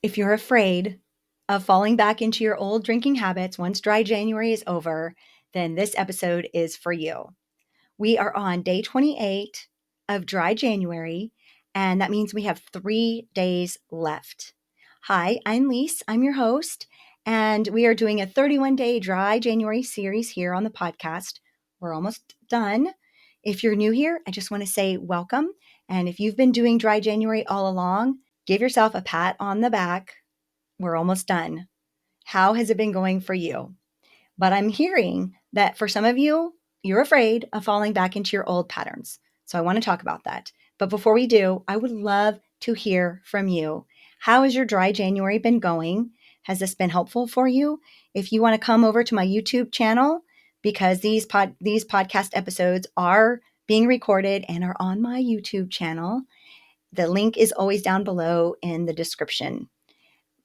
If you're afraid of falling back into your old drinking habits once dry January is over, then this episode is for you. We are on day 28 of dry January, and that means we have 3 days left. Hi, I'm Lise. I'm your host, and we are doing a 31-day dry January series here on the podcast. We're almost done. If you're new here, I just want to say welcome. And if you've been doing dry January all along, give yourself a pat on the back. We're almost done. How has it been going for you? But I'm hearing that for some of you, you're afraid of falling back into your old patterns. So I want to talk about that. But before we do, I would love to hear from you. How has your dry January been going? Has this been helpful for you? If you want to come over to my YouTube channel, because these podcast episodes are being recorded and are on my YouTube channel, the link is always down below in the description.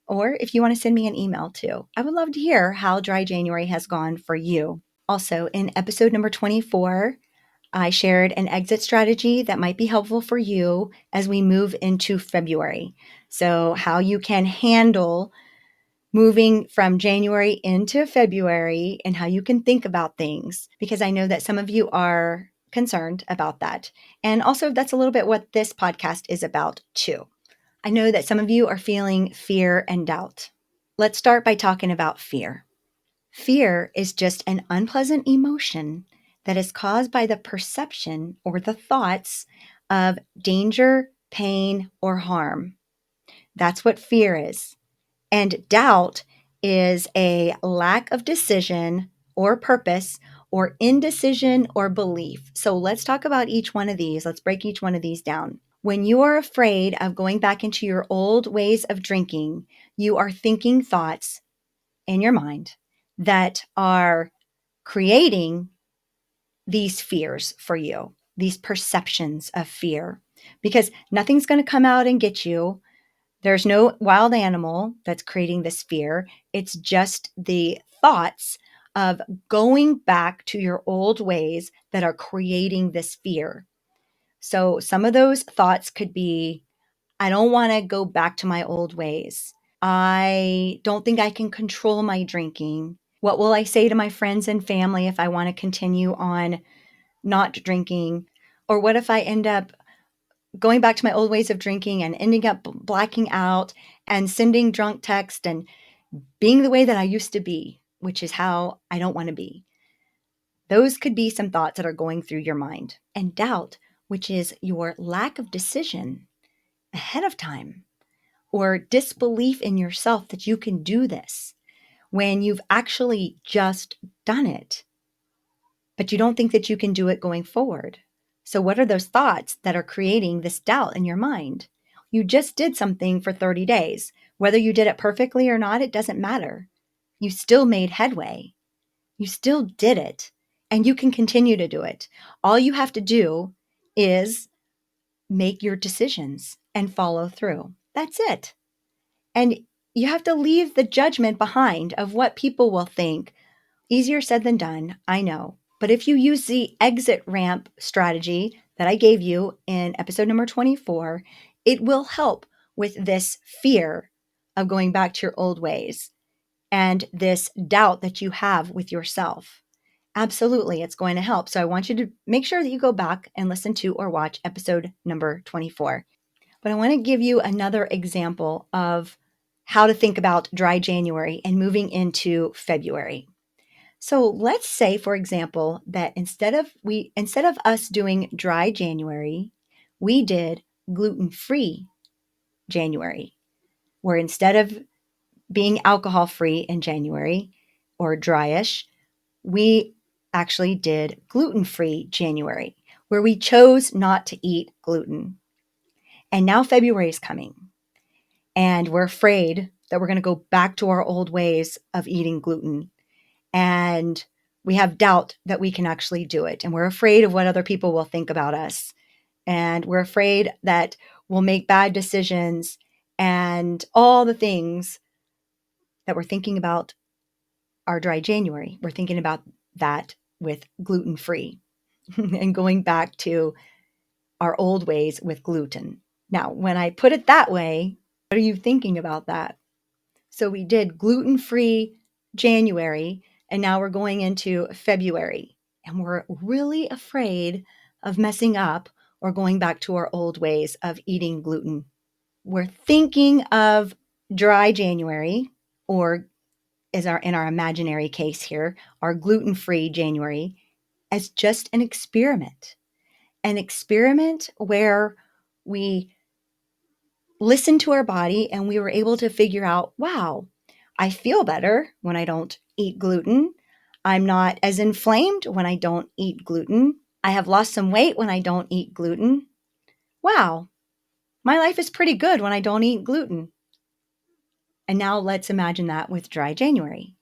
Or if you want to send me an email too. I would love to hear how dry January has gone for you. Also, in episode number 24, I shared an exit strategy that might be helpful for you as we move into February. So, how you can handle moving from January into February and how you can think about things, because I know that some of you are concerned about that. And also, that's a little bit what this podcast is about too. I know that some of you are feeling fear and doubt. Let's start by talking about fear. Fear is just an unpleasant emotion that is caused by the perception or the thoughts of danger, pain, or harm. That's what fear is. And doubt is a lack of decision or purpose or indecision or belief. So let's talk about each one of these. Let's break each one of these down. When you are afraid of going back into your old ways of drinking, you are thinking thoughts in your mind that are creating these fears for you, these perceptions of fear, because nothing's going to come out and get you. There's no wild animal that's creating this fear. It's just the thoughts of going back to your old ways that are creating this fear. So some of those thoughts could be, I don't want to go back to my old ways. I don't think I can control my drinking. What will I say to my friends and family if I want to continue on not drinking? Or what if I end up going back to my old ways of drinking and ending up blacking out and sending drunk text and being the way that I used to be, which is how I don't want to be? Those could be some thoughts that are going through your mind. And doubt, which is your lack of decision ahead of time, or disbelief in yourself that you can do this when you've actually just done it, but you don't think that you can do it going forward. So what are those thoughts that are creating this doubt in your mind? You just did something for 30 days. Whether you did it perfectly or not, it doesn't matter. You still made headway. You still did it, and you can continue to do it. All you have to do is make your decisions and follow through. That's it. And you have to leave the judgment behind of what people will think. Easier said than done, I know. But if you use the exit ramp strategy that I gave you in episode number 24, it will help with this fear of going back to your old ways and this doubt that you have with yourself. Absolutely, it's going to help. So I want you to make sure that you go back and listen to or watch episode number 24. But I want to give you another example of how to think about dry January and moving into February. So let's say, for example, that instead of us doing dry January, we did gluten-free January, where instead of being alcohol-free in January or dryish, we actually did gluten-free January, where we chose not to eat gluten. And now February is coming, and we're afraid that we're going to go back to our old ways of eating gluten. And we have doubt that we can actually do it. And we're afraid of what other people will think about us. And we're afraid that we'll make bad decisions and all the things that we're thinking about our dry January. We're thinking about that with gluten-free and going back to our old ways with gluten. Now, when I put it that way, What are you thinking about that? So we did gluten-free January, and now we're going into February, and we're really afraid of messing up or going back to our old ways of eating gluten. We're thinking of dry January, or in our imaginary case here, our gluten-free January, as just an experiment where we listened to our body and we were able to figure out, wow, I feel better when I don't eat gluten. I'm not as inflamed when I don't eat gluten. I have lost some weight when I don't eat gluten. Wow, my life is pretty good when I don't eat gluten. And now let's imagine that with dry January.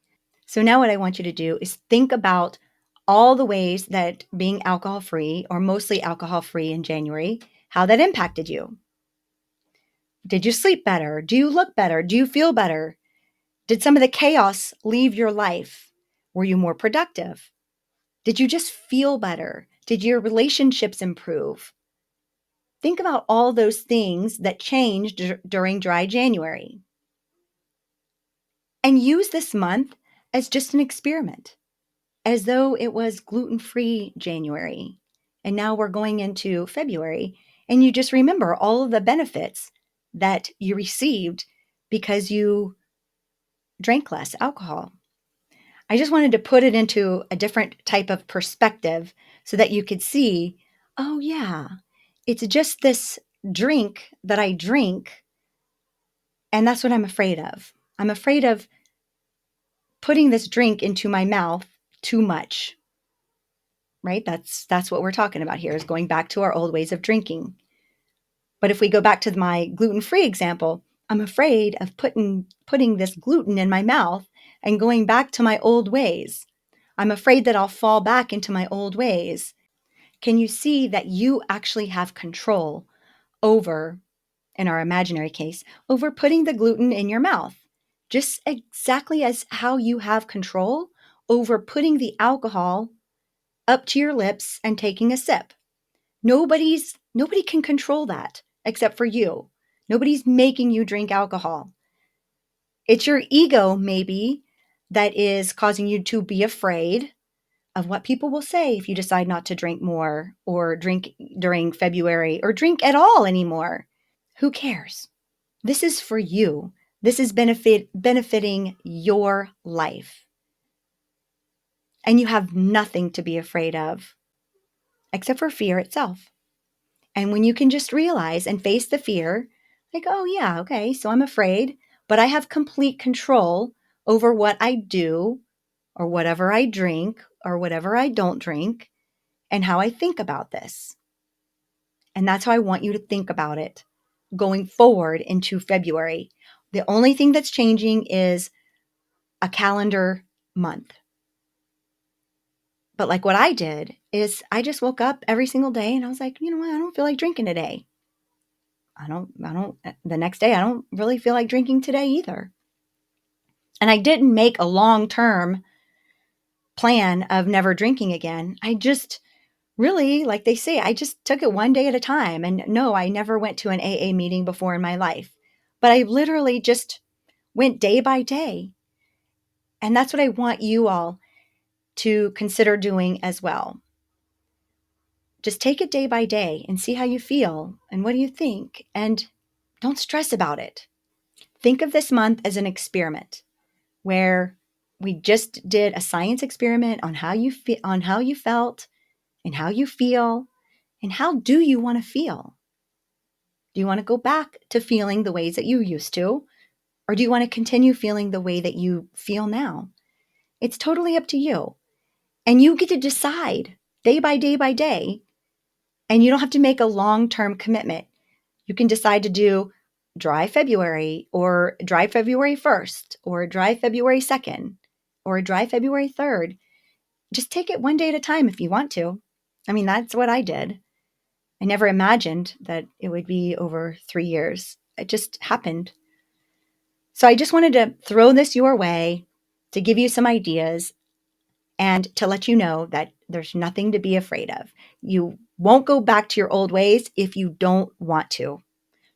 So now what I want you to do is think about all the ways that being alcohol free or mostly alcohol free in January, how that impacted you. Did you sleep better? Do you look better? Do you feel better? Did some of the chaos leave your life? Were you more productive? Did you just feel better? Did your relationships improve? Think about all those things that changed during dry January. And use this month as just an experiment, as though it was gluten-free January. And now we're going into February, and you just remember all of the benefits that you received because you drank less alcohol. I just wanted to put it into a different type of perspective so that you could see, oh, yeah, it's just this drink that I drink, and that's what I'm afraid of. I'm afraid of putting this drink into my mouth too much, right? That's what we're talking about here, is going back to our old ways of drinking. But if we go back to my gluten-free example, I'm afraid of putting this gluten in my mouth and going back to my old ways. I'm afraid that I'll fall back into my old ways. Can you see that you actually have control over, in our imaginary case, over putting the gluten in your mouth? Just exactly as how you have control over putting the alcohol up to your lips and taking a sip. Nobody can control that except for you. Nobody's making you drink alcohol. It's your ego, maybe, that is causing you to be afraid of what people will say if you decide not to drink more or drink during February or drink at all anymore. Who cares? This is for you. This is benefiting your life. And you have nothing to be afraid of except for fear itself. And when you can just realize and face the fear, like, oh, yeah, okay, so I'm afraid, but I have complete control over what I do or whatever I drink or whatever I don't drink and how I think about this. And that's how I want you to think about it going forward into February. The only thing that's changing is a calendar month. But like what I did is I just woke up every single day and I was like, you know what? I don't feel like drinking today. The next day, I don't really feel like drinking today either. And I didn't make a long-term plan of never drinking again. I just really, like they say, I just took it one day at a time. And no, I never went to an AA meeting before in my life, but I literally just went day by day. And that's what I want you all to consider doing as well. Just take it day by day and see how you feel and what do you think, and don't stress about it. Think of this month as an experiment where we just did a science experiment on how you felt and how you feel and how do you want to feel? Do you want to go back to feeling the ways that you used to, or do you want to continue feeling the way that you feel now? It's totally up to you. And you get to decide day by day by day, and you don't have to make a long-term commitment. You can decide to do dry February or dry February 1st or dry February 2nd or dry February 3rd. Just take it one day at a time if you want to. I mean, that's what I did. I never imagined that it would be over 3 years. It just happened. So I just wanted to throw this your way to give you some ideas and to let you know that there's nothing to be afraid of. You won't go back to your old ways if you don't want to.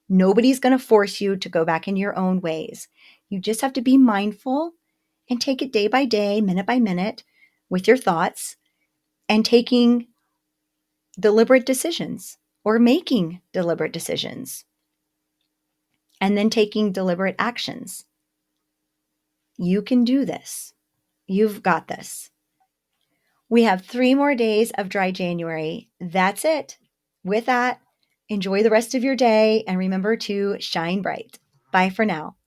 Nobody's going to force you to go back in your own ways. You just have to be mindful and take it day by day, minute by minute with your thoughts and taking deliberate decisions or making deliberate decisions and then taking deliberate actions. You can do this. You've got this. We have 3 more days of dry January. That's it. With that, enjoy the rest of your day and remember to shine bright. Bye for now.